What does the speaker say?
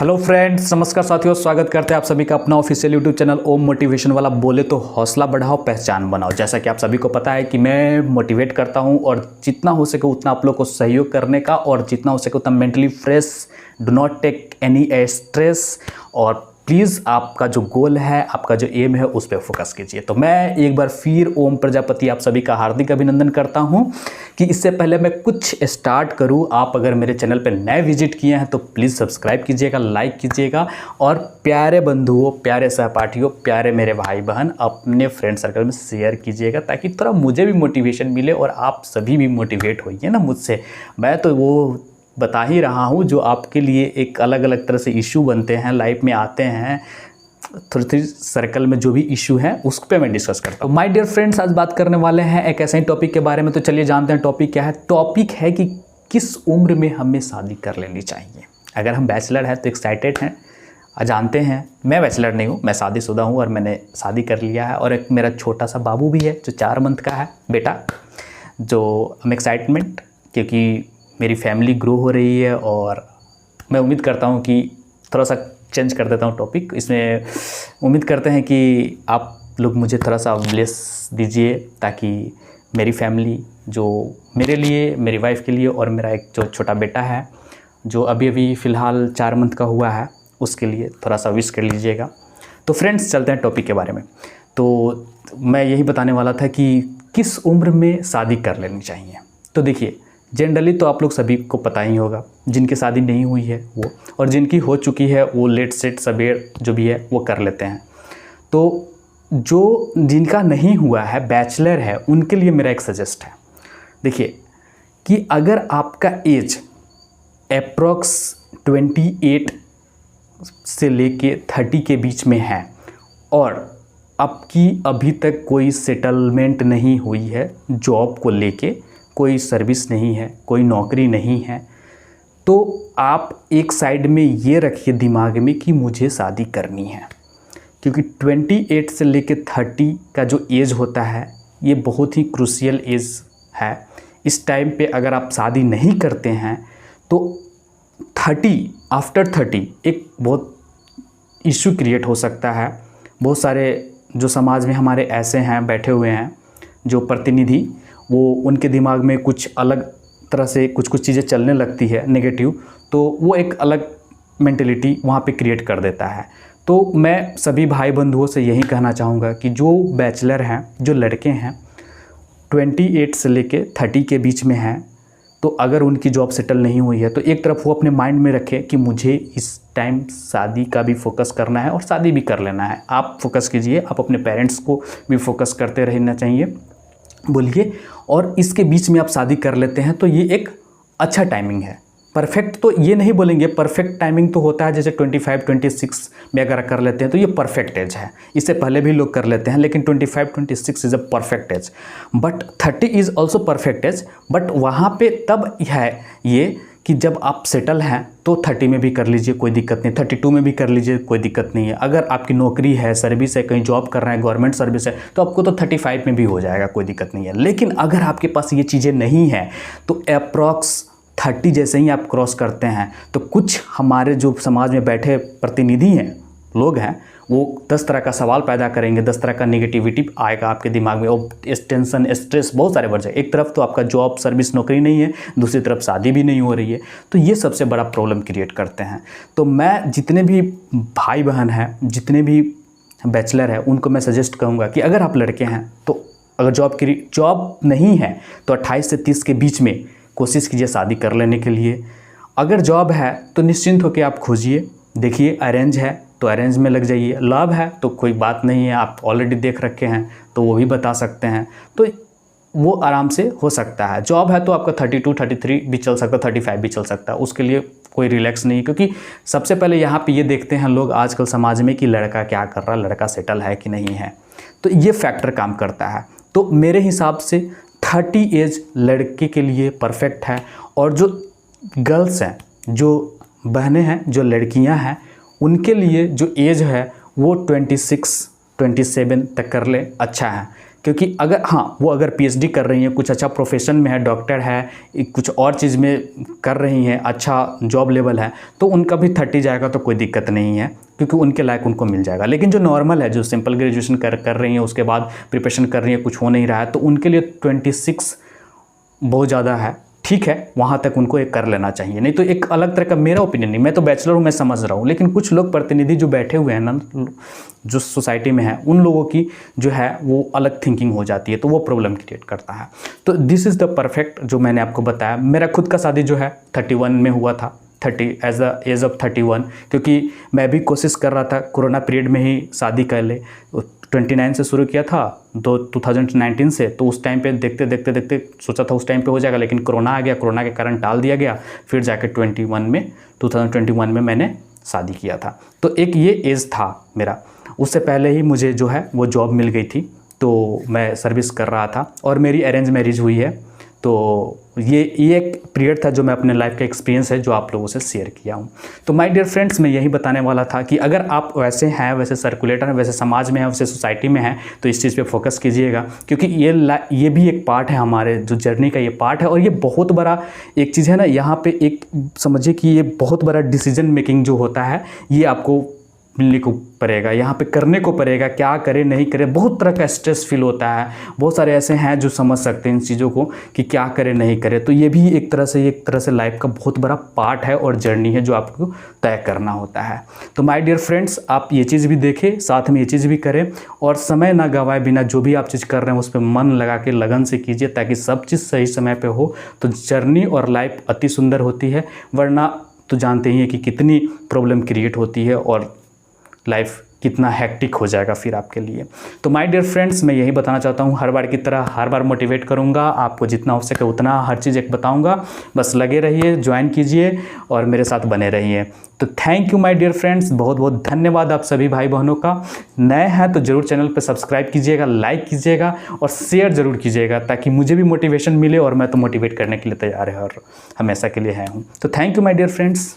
Hello friends, नमस्कार साथियों, स्वागत करते हैं आप सभी का अपना ऑफिशियल यूट्यूब चैनल ओम मोटिवेशन वाला। बोले तो हौसला बढ़ाओ, पहचान बनाओ। जैसा कि आप सभी को पता है कि मैं मोटिवेट करता हूं और जितना हो सके उतना आप लोग को सहयोग करने का, और जितना हो सके उतना mentally fresh, do not take any stress. और प्लीज़ आपका जो गोल है, आपका जो एम है, उस पर फोकस कीजिए। तो मैं एक बार फिर ओम प्रजापति आप सभी का हार्दिक अभिनंदन करता हूं कि इससे पहले मैं कुछ स्टार्ट करूं, आप अगर मेरे चैनल पर नए विजिट किए हैं तो प्लीज़ सब्सक्राइब कीजिएगा, लाइक कीजिएगा, और प्यारे बंधुओं, प्यारे सहपाठियों, प्यारे मेरे भाई बहन अपने फ्रेंड सर्कल में शेयर कीजिएगा, ताकि थोड़ा मुझे भी मोटिवेशन मिले और आप सभी भी मोटिवेट होइए ना मुझसे। मैं तो वो बता ही रहा हूँ जो आपके लिए एक अलग अलग तरह से इशू बनते हैं, लाइफ में आते हैं, थोड़ी थोड़ी सर्कल में जो भी इशू है उस पर मैं डिस्कस करता हूँ। माय डियर फ्रेंड्स, आज बात करने वाले हैं एक ऐसे ही टॉपिक के बारे में। तो चलिए जानते हैं टॉपिक क्या है। टॉपिक है कि किस उम्र में हमें शादी कर लेनी चाहिए। अगर हम बैचलर हैं तो एक्साइटेड हैं, जानते हैं। मैं बैचलर नहीं हूँ, मैं शादीशुदा हूँ और मैंने शादी कर लिया है, और एक मेरा छोटा सा बाबू भी है जो 4 मंथ का है बेटा। जो हम एक्साइटमेंट, क्योंकि मेरी फैमिली ग्रो हो रही है, और मैं उम्मीद करता हूँ कि थोड़ा सा चेंज कर देता हूँ टॉपिक। इसमें उम्मीद करते हैं कि आप लोग मुझे थोड़ा सा ब्लेस दीजिए, ताकि मेरी फैमिली, जो मेरे लिए, मेरी वाइफ के लिए, और मेरा एक जो छोटा बेटा है जो अभी अभी फ़िलहाल 4 मंथ का हुआ है, उसके लिए थोड़ा सा विश कर लीजिएगा। तो फ्रेंड्स, चलते हैं टॉपिक के बारे में। तो मैं यही बताने वाला था कि किस उम्र में शादी कर लेनी चाहिए। तो देखिए, जनरली तो आप लोग सभी को पता ही होगा, जिनकी शादी नहीं हुई है वो, और जिनकी हो चुकी है वो लेट सेट सवेर जो भी है वो कर लेते हैं। तो जो जिनका नहीं हुआ है, बैचलर है, उनके लिए मेरा एक सजेस्ट है। देखिए कि अगर आपका एज अप्रॉक्स 28 से लेके 30 के बीच में है, और आपकी अभी तक कोई सेटलमेंट नहीं हुई है, जॉब को लेके कोई सर्विस नहीं है, कोई नौकरी नहीं है, तो आप एक साइड में ये रखिए दिमाग में कि मुझे शादी करनी है। क्योंकि 28 से लेके 30 का जो एज होता है, ये बहुत ही क्रूशियल एज है। इस टाइम पे अगर आप शादी नहीं करते हैं तो 30, आफ्टर 30 एक बहुत इशू क्रिएट हो सकता है। बहुत सारे जो समाज में हमारे ऐसे हैं, बैठे हुए हैं जो प्रतिनिधि, वो उनके दिमाग में कुछ अलग तरह से कुछ चीज़ें चलने लगती है नेगेटिव, तो वो एक अलग मेंटेलिटी वहाँ पे क्रिएट कर देता है। तो मैं सभी भाई बंधुओं से यही कहना चाहूँगा कि जो बैचलर हैं, जो लड़के हैं 28 से लेके 30 के बीच में हैं, तो अगर उनकी जॉब सेटल नहीं हुई है तो एक तरफ वो अपने माइंड में रखें कि मुझे इस टाइम शादी का भी फोकस करना है और शादी भी कर लेना है। आप फोकस कीजिए, आप अपने पेरेंट्स को भी फोकस करते रहना चाहिए, बोलिए, और इसके बीच में आप शादी कर लेते हैं तो ये एक अच्छा टाइमिंग है। परफेक्ट तो ये नहीं बोलेंगे, परफेक्ट टाइमिंग तो होता है जैसे 25-26 में अगर कर लेते हैं तो ये परफेक्ट एज है। इससे पहले भी लोग कर लेते हैं, लेकिन 25-26 is a perfect age. But 30 is also perfect age. But वहाँ पे तब है ये कि जब आप सेटल हैं तो 30 में भी कर लीजिए, कोई दिक्कत नहीं, 32 में भी कर लीजिए, कोई दिक्कत नहीं है। अगर आपकी नौकरी है, सर्विस है, कहीं जॉब कर रहे हैं, गवर्नमेंट सर्विस है, तो आपको तो 35 में भी हो जाएगा, कोई दिक्कत नहीं है। लेकिन अगर आपके पास ये चीज़ें नहीं हैं तो अप्रॉक्स 30 जैसे ही आप क्रॉस करते हैं तो कुछ हमारे जो समाज में बैठे प्रतिनिधि हैं, लोग हैं, वो 10 तरह का सवाल पैदा करेंगे, 10 तरह का नेगेटिविटी आएगा आपके दिमाग में, और टेंशन, स्ट्रेस बहुत सारे बढ़ जाए। एक तरफ तो आपका जॉब, सर्विस, नौकरी नहीं है, दूसरी तरफ शादी भी नहीं हो रही है, तो ये सबसे बड़ा प्रॉब्लम क्रिएट करते हैं। तो मैं जितने भी भाई बहन हैं, जितने भी बैचलर हैं, उनको मैं सजेस्ट करूँगा कि अगर आप लड़के हैं तो अगर जॉब नहीं है तो 28 से 30 के बीच में कोशिश कीजिए शादी कर लेने के लिए। अगर जॉब है तो निश्चिंत होकर आप खोजिए, देखिए। अरेंज है तो अरेंज में लग जाइए, लव है तो कोई बात नहीं है, आप ऑलरेडी देख रखे हैं तो वो भी बता सकते हैं, तो वो आराम से हो सकता है। जॉब है तो आपका 32, 33 भी चल सकता है, 35 भी चल सकता है, उसके लिए कोई रिलैक्स नहीं है। क्योंकि सबसे पहले यहाँ पे ये देखते हैं लोग आजकल समाज में कि लड़का क्या कर रहा है, लड़का सेटल है कि नहीं है, तो ये फैक्टर काम करता है। तो मेरे हिसाब से 30 एज लड़के के लिए परफेक्ट है, और जो गर्ल्स हैं, जो बहनें हैं, जो लड़कियां हैं, उनके लिए जो एज है वो 26-27 तक कर ले, अच्छा है। क्योंकि अगर हाँ वो अगर पीएचडी कर रही हैं, कुछ अच्छा प्रोफेशन में है, डॉक्टर है, कुछ और चीज़ में कर रही हैं, अच्छा जॉब लेवल है, तो उनका भी 30 जाएगा तो कोई दिक्कत नहीं है, क्योंकि उनके लायक उनको मिल जाएगा। लेकिन जो नॉर्मल है, जो सिंपल ग्रेजुएशन कर रही हैं, उसके बाद प्रिपरेशन कर रही हैं, कुछ हो नहीं रहा है, तो उनके लिए 26 बहुत ज़्यादा है। ठीक है, वहाँ तक उनको एक कर लेना चाहिए। नहीं तो एक अलग तरह का मेरा ओपिनियन नहीं, मैं तो बैचलर हूँ, मैं समझ रहा हूँ, लेकिन कुछ लोग प्रतिनिधि जो बैठे हुए हैं ना, जो सोसाइटी में है, उन लोगों की जो है वो अलग थिंकिंग हो जाती है, तो वो प्रॉब्लम क्रिएट करता है। तो दिस इज़ द परफेक्ट जो मैंने आपको बताया। मेरा खुद का शादी जो है 31 में हुआ था, 30 एज ऑफ 31, क्योंकि मैं भी कोशिश कर रहा था कोरोना पीरियड में ही शादी कर ले। 29 से शुरू किया था 2019 से, तो उस टाइम पे देखते देखते देखते सोचा था उस टाइम पे हो जाएगा, लेकिन कोरोना आ गया, कोरोना के कारण टाल दिया गया। फिर जाके 2021 में मैंने शादी किया था। तो एक ये एज था मेरा। उससे पहले ही मुझे जो है वो जॉब मिल गई थी, तो मैं सर्विस कर रहा था, और मेरी अरेंज मैरिज हुई है। तो ये एक पीरियड था जो मैं अपने लाइफ का एक्सपीरियंस है जो आप लोगों से शेयर किया हूँ। तो माय डियर फ्रेंड्स, मैं यही बताने वाला था कि अगर आप वैसे हैं, वैसे सर्कुलेटर हैं, वैसे समाज में हैं, वैसे सोसाइटी में हैं, तो इस चीज़ पे फोकस कीजिएगा, क्योंकि ये भी एक पार्ट है, हमारे जो जर्नी का ये पार्ट है। और ये बहुत बड़ा एक चीज़ है ना, यहाँ पे एक समझिए कि ये बहुत बड़ा डिसीजन मेकिंग जो होता है, ये आपको मिलने को पड़ेगा, यहाँ पे करने को पड़ेगा, क्या करे नहीं करे, बहुत तरह का स्ट्रेस फील होता है। बहुत सारे ऐसे हैं जो समझ सकते हैं इन चीज़ों को कि क्या करे नहीं करे। तो ये भी एक तरह से लाइफ का बहुत बड़ा पार्ट है और जर्नी है जो आपको तय करना होता है। तो माय डियर फ्रेंड्स, आप ये चीज़ भी देखें, साथ में ये चीज़ भी करें, और समय ना गवाए बिना जो भी आप चीज़ कर रहे हैं उस पर मन लगा के लगन से कीजिए, ताकि सब चीज़ सही समय पर हो, तो जर्नी और लाइफ अति सुंदर होती है। वरना तो जानते ही हैं कि कितनी प्रॉब्लम क्रिएट होती है और लाइफ कितना हैक्टिक हो जाएगा फिर आपके लिए। तो माय डियर फ्रेंड्स, मैं यही बताना चाहता हूँ, हर बार की तरह हर बार मोटिवेट करूँगा आपको, जितना हो सके उतना हर चीज़ एक बताऊँगा। बस लगे रहिए, ज्वाइन कीजिए और मेरे साथ बने रहिए। तो thank you my dear friends, बहुत बहुत धन्यवाद आप सभी भाई बहनों का। नए हैं तो ज़रूर चैनल पर सब्सक्राइब कीजिएगा, लाइक कीजिएगा और शेयर ज़रूर कीजिएगा, ताकि मुझे भी मोटिवेशन मिले, और मैं तो मोटिवेट करने के लिए तैयार है और हमेशा के लिए है हूँ। तो thank you my dear friends.